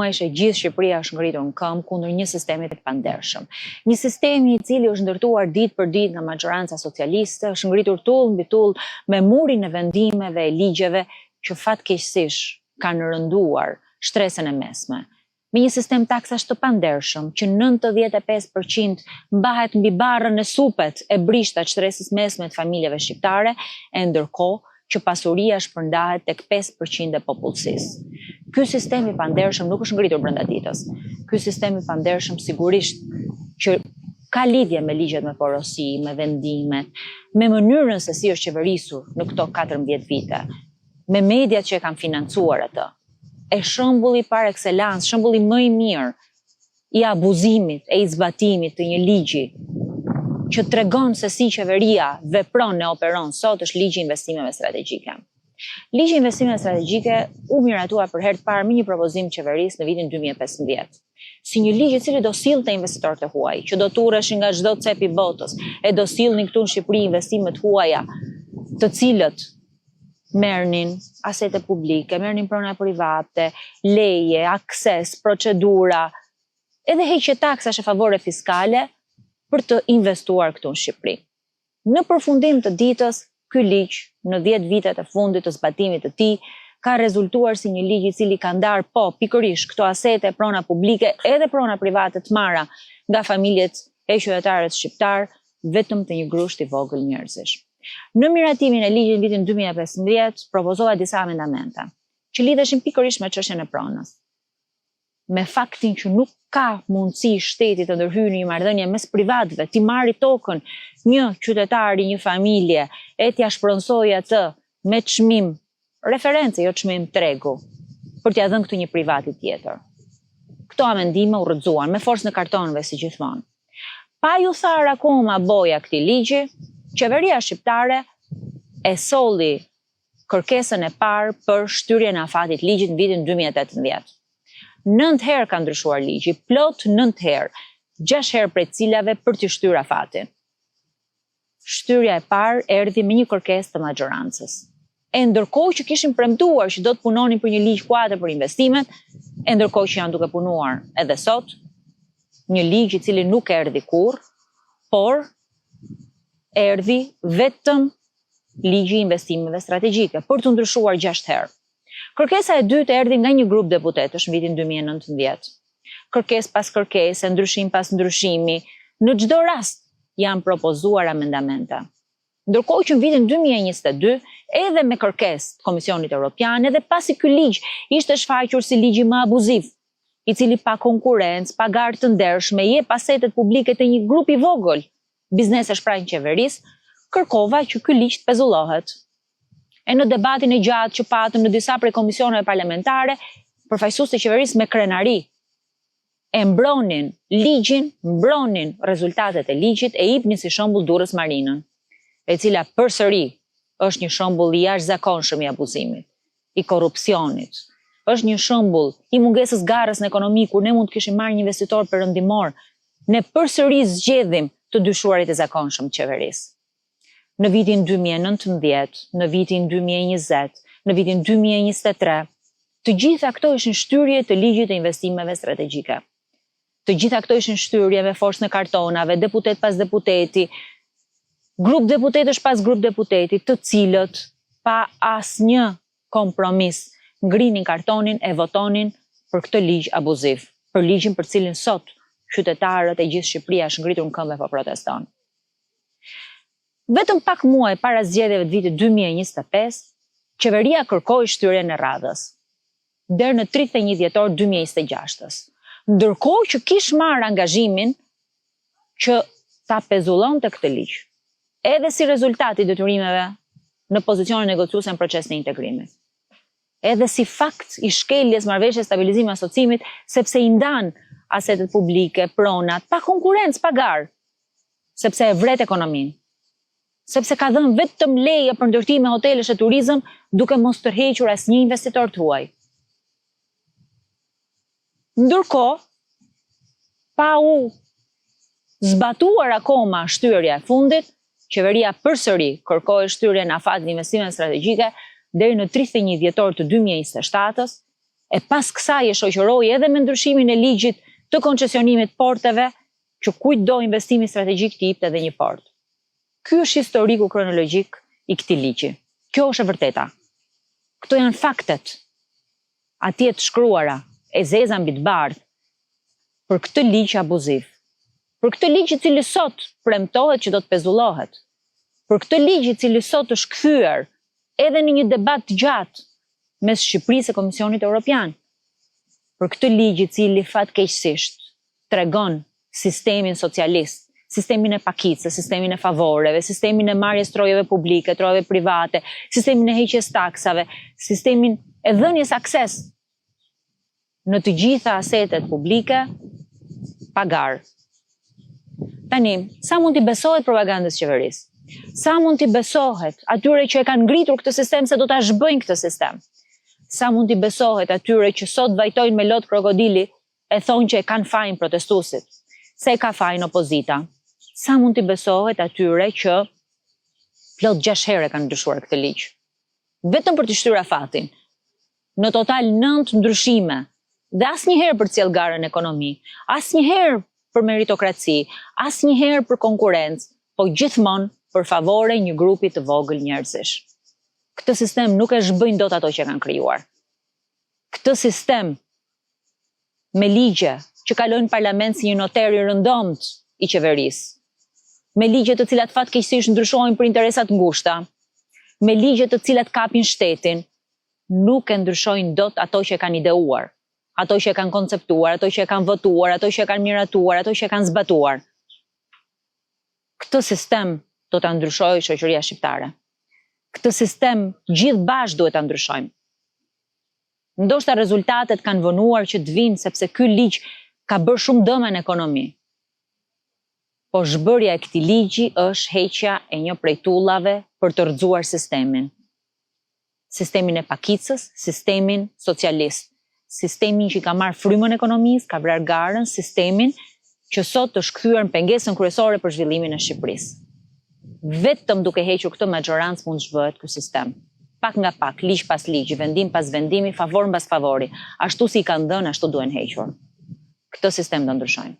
Muajsh e gjithë Shqipëria është ngritur në këmbë kundër një sistemi të pandershëm. Një sistemi i cili është ndërtuar ditë për ditë nga majoranca socialiste, është ngritur tull mbi tull me murin e vendimeve e ligjeve që fatkeqësisht kanë rënduar shtresën e mesme. Me një sistem taksash të pandershëm që 95% mbahet mbi barrën e supet e brishtat shtresës mesme të familjeve shqiptare, e ndërkohë që pasuria shpërndahet tek 5% e popullsisë. Ky sistem i pandershëm nuk është ngritur brenda ditës. Ky sistem i pandershëm sigurisht që ka lidhje me ligjet me porosi, me vendimet, me mënyrën se si është qeverisur në këto 14 vite, me mediat që e kanë financuar atë. E shembulli par excellence, shembulli më i mirë i abuzimit e i zbatimit të një ligji që tregon se si qeveria vepron e operon sot është ligji i investimeve strategjike. Ligji i investimeve strategjike u miratua për herë të parë me një propozim qeverisë në vitin 2015. Si një ligj i cili do sillte investitorët e huaj, që do turreshin nga çdo cep i botës, e do sillnin këtu në Shqipëri investimet huaja, të cilët merrnin asete publike, merrnin prona private, leje, akses, procedura, edhe heqje taksash e favore fiskale për të investuar këtu në Shqipëri. Në përfundim të ditës, ky ligj në 10 vitet e fundit të zbatimit të tij ka rezultuar si një ligj i cili ka ndarë pikërisht këto asete, prona publike edhe prona private të marra nga familjet e qytetarëve shqiptar vetëm të një grusht i vogël njerëzish. Në miratimin e ligjit në vitin 2015 propozova disa amendamente që lidheshin pikërisht me çështjen e pronës. Me faktin që nuk ka mundësi shteti të ndërhyjë një marrëdhënie mes privatëve, ti marri tokën një qytetari, një familje, e t'ja shpronsojë atë me çmim referencë, jo çmim tregu, për t'ia dhënë këtë një privati tjetër. Këto amendime u rrëzuan me forcën e kartonëve si gjithmonë. Pa ju tharë akoma boja këtij ligji, qeveria shqiptare e solli kërkesën e parë për shtyrjen e afatit ligjit në vitin 2018. 9 herë ka ndryshuar ligji, plot 9 herë, 6 herë prej cilave për të shtyrë afatin. Shtyrja e parë erdhi me një kërkesë të majorancës. E ndërkohë që kishin premtuar që do të punonin për një ligj kuadër për investimet, e ndërkohë që janë duke punuar edhe sot, një ligj i cili nuk erdhi kurrë, por erdhi vetëm ligji i investimeve strategjike për të ndryshuar 6 herë. Kërkesa e dytë erdhi nga një grup deputetësh në vitin 2019. Kërkesë pas kërkese, ndryshim pas ndryshimi, në çdo rast janë propozuar amendamente. Ndërkohë që në vitin 2022, edhe me kërkesë të Komisionit Evropian, edhe pasi ky ligj ishte shfaqur si ligji më abuziv, i cili pa konkurrencë, pa garë të ndershme, jep asetet publike të një grup i vogël biznesesh pranë qeverisë, kërkova që ky ligj të pezullohet. E në debatin e gjatë që patëm në disa prej komisioneve parlamentare, përfaqësues të qeverisë me krenari e mbronin ligjin, mbronin rezultatet e ligjit e jepnin si shembull Durrës Marinën, e cila përsëri është një shembull i jashtëzakonshëm i abuzimit, i korrupsionit. Është një shembull i mungesës garës në ekonomi kur ne mund të kishim marrë një investitor perëndimor, ne përsëri zgjedhim të dyshuarit e zakonshëm të qeverisë. Në vitin 2019, në vitin 2020, në vitin 2023, të gjitha këto ishin shtyrje të ligjit të investimeve strategjike. Të gjitha këto ishin shtyrje me forcën e kartonave, deputet pas deputeti, grup deputetësh pas grup deputeti, të cilët pa asnjë kompromis ngrinin kartonin e votonin për këtë ligj abuziv, për ligjin për cilin sot qytetarët e gjithë Shqipëria është ngritur në këmbë po proteston. Vetëm pak muaj para zgjedhjeve të vitit 2025, qeveria kërkoi shtyrjen e radhës deri në 31 dhjetor 2026. Ndërkohë që kishte marrë angazhimin që ta pezullonte këtë ligj, edhe si rezultat i detyrimeve në pozicionin negociues në procesin e integrimit. Edhe si fakt i shkeljes marrëveshjes stabilizimi e asociimit, sepse i ndan asetet publike, pronat, pa konkurrencë, pa garë, sepse e vret ekonominë. Sepse ka dhënë vetëm leje për ndërtime hotelesh e turizëm, duke mos tërhequr asnjë investitor të huaj. Ndërkohë, pa u zbatuar akoma shtyrja e fundit, qeveria përsëri kërkoi shtyrjen e afatit investimeve strategjike deri në 31 dhjetor të 2027-s, E pas kësaj e shoqëroi edhe me ndryshimin e ligjit të koncesionimit porteve, që kujtdo investimi strategjik të jepte edhe një port. Ky është historiku kronologjik i këtij ligji. Kjo është e vërteta. Këto janë faktet. Atje të shkruara, e zeza mbi të bardhë, për këtë ligj abuziv. Për këtë ligj i cili sot premtohet që do të pezullohet. Për këtë ligj i cili sot është kthyer edhe në një debat të gjatë mes Shqipërisë e Komisionit Evropian. Për këtë ligj i cili fatkeqësisht tregon sistemin socialist, sistemin e pakicës, sistemin e favoreve, sistemin e marrjes trojeve publike, trojeve private, sistemin e heqjes taksave, sistemin e dhënies akses në të gjitha asetet publike, pagar. Tani, sa mund t'i besohet propagandës qeverisë? Sa mund t'i besohet atyre që e kanë ngritur këtë sistem se do t'a zhbëjnë këtë sistem? Sa mund t'i besohet atyre që sot vajtojnë me lot krokodili e thonë që e kanë fajin protestuesit, se e ka fajin opozita? Sa mund t'i besohet atyre që plot 6 herë kanë ndryshuar këtë ligj? Vetëm për të shtyra fatin. Në total 9 ndryshime, dhe asnjëherë për cilë garën ekonomi, asnjëherë për meritokraci, asnjëherë për konkurrencë, po gjithmonë për favore një grupi të vogël njerëzish. Këtë sistem nuk e zhbëjnë dot ato që kanë krijuar. Këtë sistem me ligje që kalojnë parlament si një noter i rëndomt i qeverisë, me ligje të cilat fatkeqësisht ndryshojnë për interesat ngushta, me ligje të cilat kapin shtetin, nuk e ndryshojnë dot ato që kanë ideuar, ato që kanë konceptuar, ato që kanë votuar, ato që kanë miratuar, ato që kanë zbatuar. Këtë sistem do ta ndryshojë shoqëria shqiptare. Këtë sistem gjithë bashkë duhet ta ndryshojmë. Ndoshta rezultatet kanë vonuar që të vinë sepse ky ligj ka bërë shumë dëm në ekonomi. Po zhbërja e këtij ligji është heqja e një prej tullave për të rrëzuar sistemin. Sistemin e pakicës, sistemin socialist, sistemin që ka marrë frymën e ekonomisë, ka vrarë garën, sistemin që sot është kthyer në pengesën kryesore për zhvillimin e Shqipërisë. Vetëm duke hequr këtë majorancë mund zhvëhet ky sistem. Pak nga pak, ligj pas ligji, vendim pas vendimi, favor mbas favori. Ashtu si i kanë dhënë, ashtu duhen hequr. Këtë sistem do ndryshojmë.